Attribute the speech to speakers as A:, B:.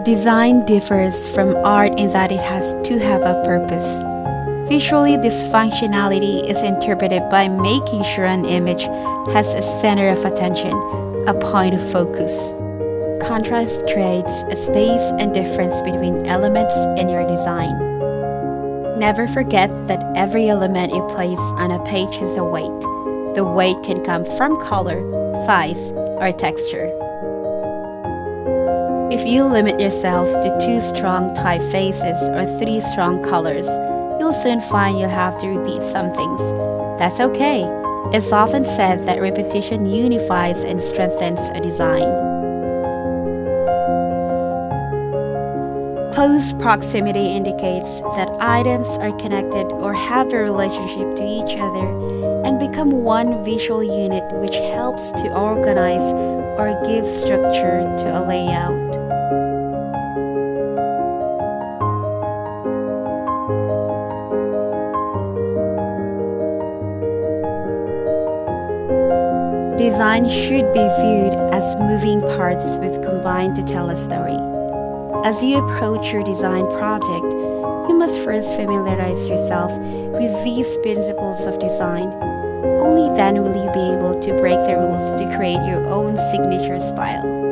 A: Design differs from art in that it has to have a purpose. Visually, this functionality is interpreted by making sure an image has a center of attention, a point of focus. Contrast creates a space and difference between elements in your design. Never forget that every element you place on a page has a weight. The weight can come from color, size, or texture. If you limit yourself to 2 strong typefaces or 3 strong colors, you'll soon find you'll have to repeat some things. That's okay. It's often said that repetition unifies and strengthens a design. Close proximity indicates that items are connected or have a relationship to each other and become one visual unit, which helps to organize or give structure to a layout. Design should be viewed as moving parts with combined to tell a story. As you approach your design project, you must first familiarize yourself with these principles of design. Only then will you be able to break the rules to create your own signature style.